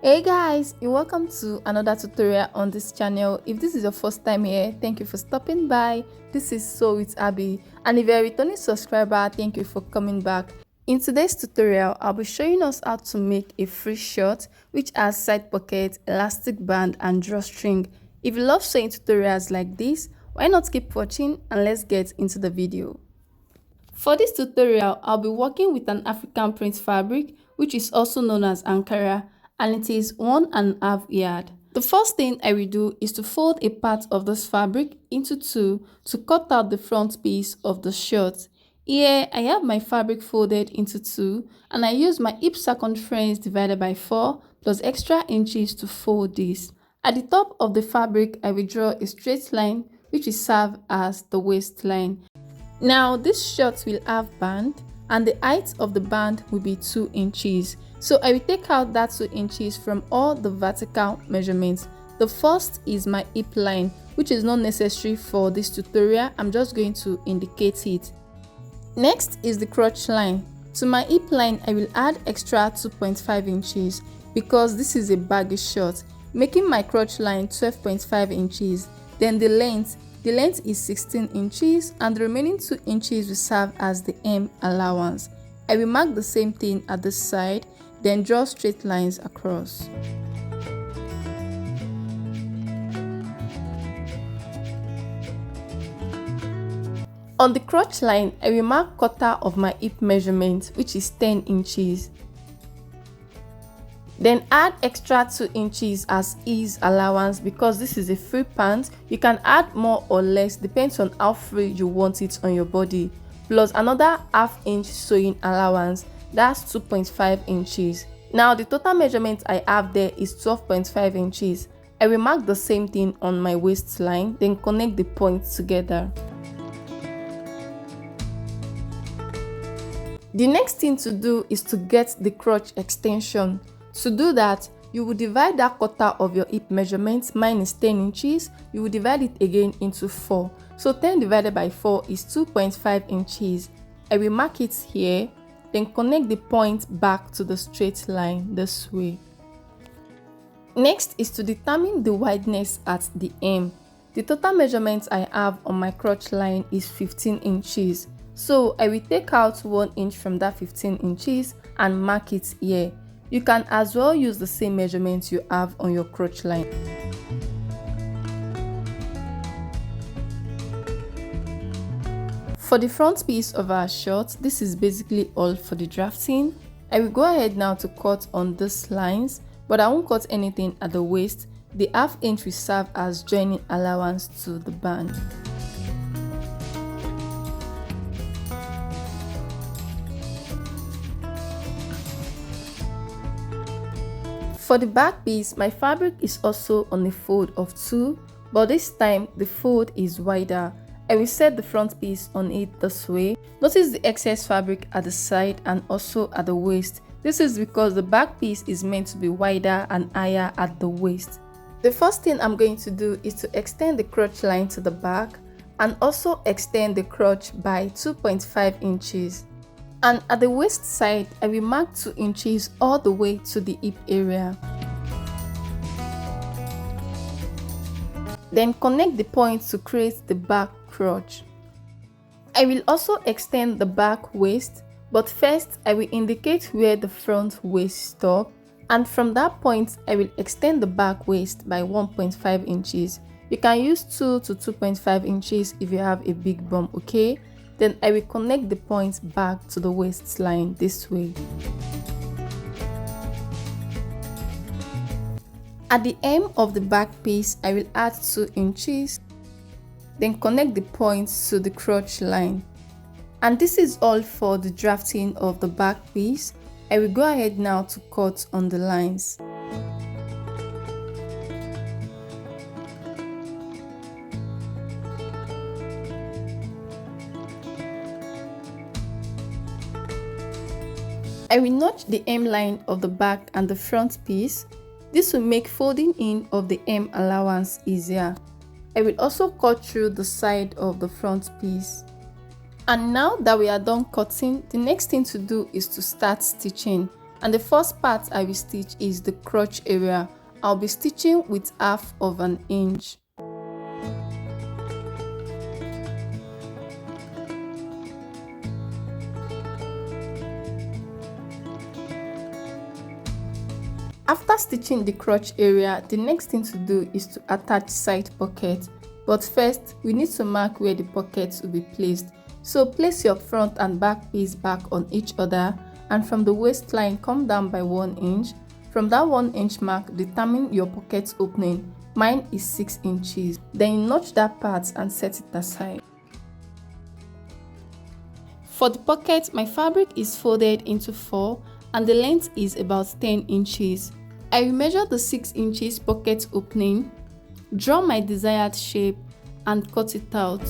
Hey guys, you're welcome to another tutorial on this channel. If this is your first time here, thank you for stopping by. This is Sew with Abby, and if you're a returning subscriber, thank you for coming back. In today's tutorial, I'll be showing us how to make a free shirt which has side pocket, elastic band and drawstring. If you love sewing tutorials like this, why not keep watching and let's get into the video. For this tutorial, I'll be working with an African print fabric which is also known as Ankara, and it is 1.5 yard. The first thing I will do is to fold a part of this fabric into two to cut out the front piece of the shirt. Here I have my fabric folded into two and I use my hip circumference divided by 4 plus extra inches to fold this. At the top of the fabric I will draw a straight line which will serve as the waistline. Now this shirt will have band and the height of the band will be 2 inches. So I will take out that 2 inches from all the vertical measurements. The first is my hip line, which is not necessary for this tutorial. I'm just going to indicate it. Next is the crotch line. To my hip line, I will add extra 2.5 inches because this is a baggy shirt, making my crotch line 12.5 inches. Then the length is 16 inches and the remaining 2 inches will serve as the hem allowance. I will mark the same thing at the side, then draw straight lines across. On the crotch line, I will mark quarter of my hip measurement, which is 10 inches. Then add extra 2 inches as ease allowance because this is a free pant. You can add more or less, depends on how free you want it on your body. Plus another ½ inch sewing allowance, that's 2.5 inches. Now the total measurement I have there is 12.5 inches. I will mark the same thing on my waistline, then connect the points together. The next thing to do is to get the crotch extension. To do that, you will divide that quarter of your hip measurement, mine is 10 inches, you will divide it again into 4. So 10 divided by 4 is 2.5 inches. I will mark it here, then connect the point back to the straight line this way. Next is to determine the wideness at the hem. The total measurement I have on my crotch line is 15 inches. So I will take out 1 inch from that 15 inches and mark it here. You can as well use the same measurements you have on your crotch line. For the front piece of our shirt, this is basically all for the drafting. I will go ahead now to cut on these lines, but I won't cut anything at the waist. The ½ inch will serve as joining allowance to the band. For the back piece, my fabric is also on a fold of 2, but this time the fold is wider. I will set the front piece on it this way. Notice the excess fabric at the side and also at the waist. This is because the back piece is meant to be wider and higher at the waist. The first thing I'm going to do is to extend the crotch line to the back and also extend the crotch by 2.5 inches. And at the waist side, I will mark 2 inches all the way to the hip area. Then connect the points to create the back crotch. I will also extend the back waist, but first I will indicate where the front waist stops, and from that point I will extend the back waist by 1.5 inches. You can use 2 to 2.5 inches if you have a big bum, okay? Then I will connect the points back to the waistline this way. At the hem of the back piece, I will add 2 inches, then connect the points to the crotch line. And this is all for the drafting of the back piece. I will go ahead now to cut on the lines. I will notch the hem line of the back and the front piece. This will make folding in of the hem allowance easier. I will also cut through the side of the front piece. And now that we are done cutting, the next thing to do is to start stitching. and the first part I will stitch is the crotch area. I'll be stitching with 1/2 inch. After stitching the crotch area, the next thing to do is to attach side pocket. But first, we need to mark where the pockets will be placed. So place your front and back piece back on each other, and from the waistline come down by 1 inch. From that 1 inch mark, determine your pocket opening. Mine is 6 inches. Then you notch that part and set it aside. For the pocket, my fabric is folded into 4 and the length is about 10 inches. I will measure the 6 inches pocket opening, draw my desired shape and cut it out.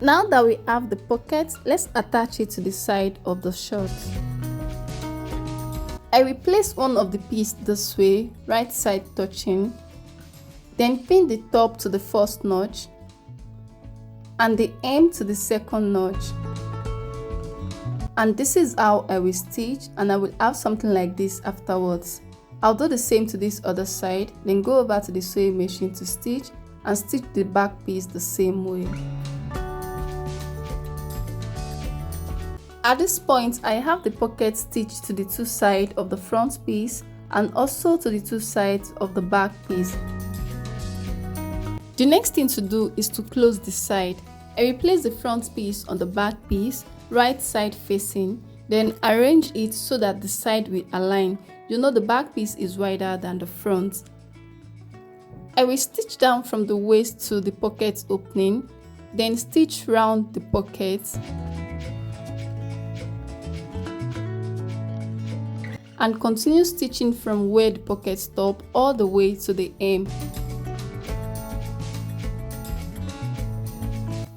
Now that we have the pocket, let's attach it to the side of the shirt. I will place one of the pieces this way, right side touching, then pin the top to the first notch and the hem to the second notch. And this is how I will stitch, and I will have something like this afterwards. I'll do the same to this other side, then go over to the sewing machine to stitch and stitch the back piece the same way. At this point, I have the pocket stitched to the 2 sides of the front piece and also to the 2 sides of the back piece. The next thing to do is to close the side. I will place the front piece on the back piece, right side facing, then arrange it so that the side will align. You know the back piece is wider than the front. I will stitch down from the waist to the pocket opening, then stitch round the pocket. And continue stitching from where the pocket stops all the way to the hem.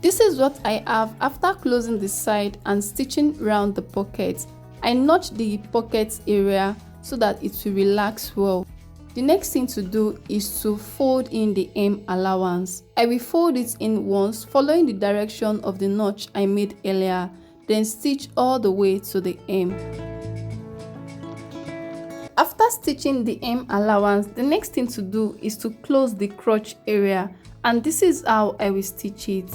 This is what I have after closing the side and stitching round the pocket. I notch the pocket area so that it will relax well. The next thing to do is to fold in the hem allowance. I will fold it in once following the direction of the notch I made earlier, then stitch all the way to the hem. After stitching the hem allowance, the next thing to do is to close the crotch area, and this is how I will stitch it.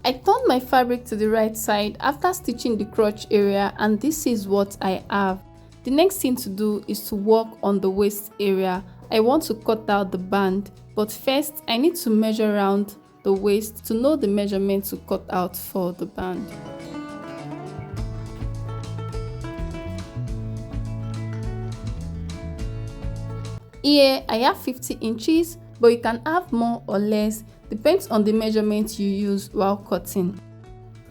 I turned my fabric to the right side after stitching the crotch area, and this is what I have. The next thing to do is to work on the waist area. I want to cut out the band, but first I need to measure around the waist to know the measurement to cut out for the band. Here I have 50 inches, but you can have more or less, depends on the measurement you use while cutting.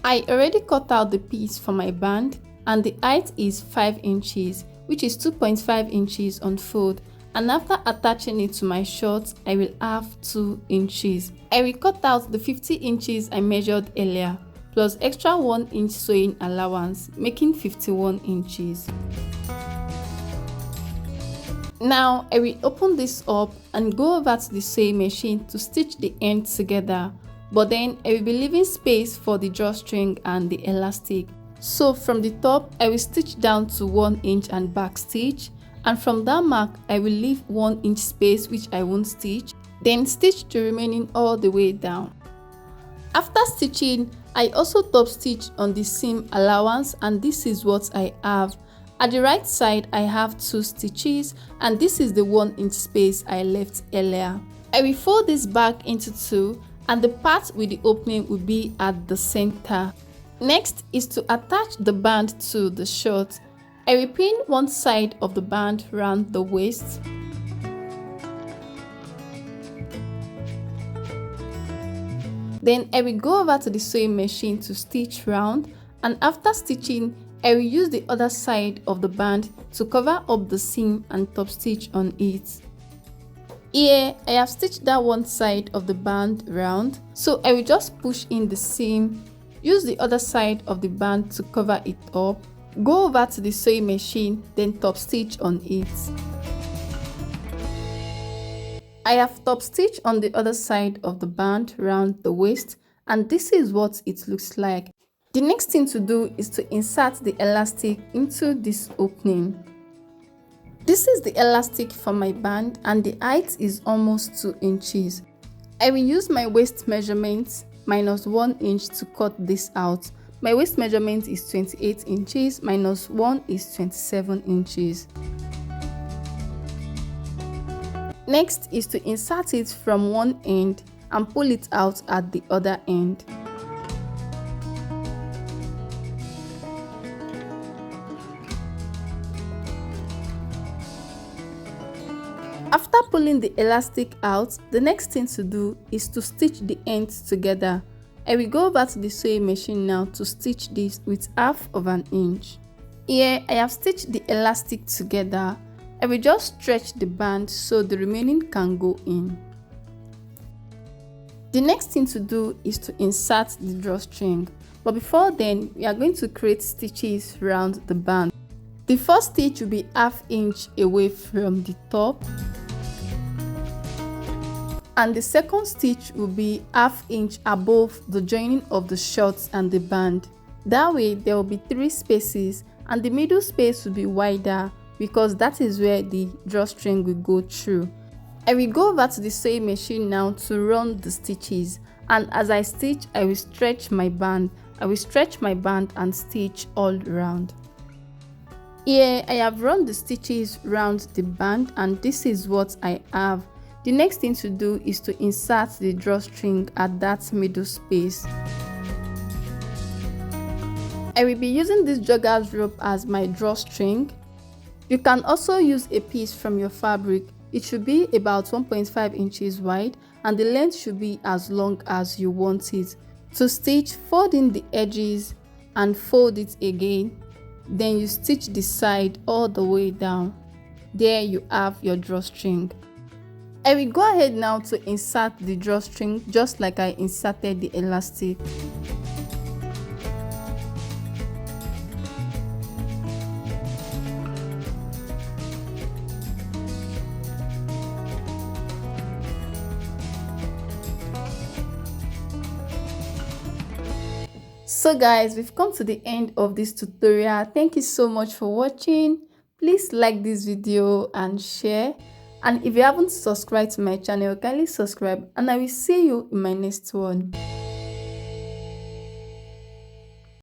I already cut out the piece for my band, and the height is 5 inches, which is 2.5 inches on fold, and after attaching it to my short, I will have 2 inches. I will cut out the 50 inches I measured earlier, plus extra 1 inch sewing allowance, making 51 inches. Now I will open this up and go over to the sewing machine to stitch the ends together, but then I will be leaving space for the drawstring and the elastic. So from the top I will stitch down to 1 inch and back stitch, and from that mark I will leave 1 inch space which I won't stitch, then stitch the remaining all the way down. After stitching, I also top stitch on the seam allowance, and this is what I have. At the right side, I have 2 stitches, and this is the 1 inch space I left earlier. I will fold this back into 2, and the part with the opening will be at the center. Next is to attach the band to the short. I will pin one side of the band around the waist. Then I will go over to the sewing machine to stitch round, and after stitching, I will use the other side of the band to cover up the seam and top stitch on it. Here, I have stitched that one side of the band round, so I will just push in the seam, use the other side of the band to cover it up, Go over to the sewing machine, then top stitch on it. I have top stitched on the other side of the band round the waist, and this is what it looks like. The next thing to do is to insert the elastic into this opening. This is the elastic for my band and the height is almost 2 inches. I will use my waist measurement minus 1 inch to cut this out. My waist measurement is 28 inches, minus 1 is 27 inches. Next is to insert it from one end and pull it out at the other end. After pulling the elastic out, the next thing to do is to stitch the ends together. I will go over to the sewing machine now to stitch this with 1/2 inch. Here I have stitched the elastic together. I will just stretch the band so the remaining can go in. The next thing to do is to insert the drawstring, but before then we are going to create stitches around the band. The first stitch will be 1/2 inch away from the top, and the second stitch will be 1/2 inch above the joining of the shorts and the band. That way there will be 3 spaces and the middle space will be wider because that is where the drawstring will go through. I will go over to the sewing machine now to run the stitches, and as I stitch I will stretch my band. I will stretch my band and stitch all around. Here I have run the stitches round the band and this is what I have. The next thing to do is to insert the drawstring at that middle space. I will be using this jogger's rope as my drawstring. You can also use a piece from your fabric. It should be about 1.5 inches wide and the length should be as long as you want it. To stitch, fold in the edges and fold it again. Then you stitch the side all the way down. There you have your drawstring. I will go ahead now to insert the drawstring just like I inserted the elastic. So guys, we've come to the end of this tutorial. Thank you so much for watching. Please like this video and share. And if you haven't subscribed to my channel, kindly subscribe and I will see you in my next one.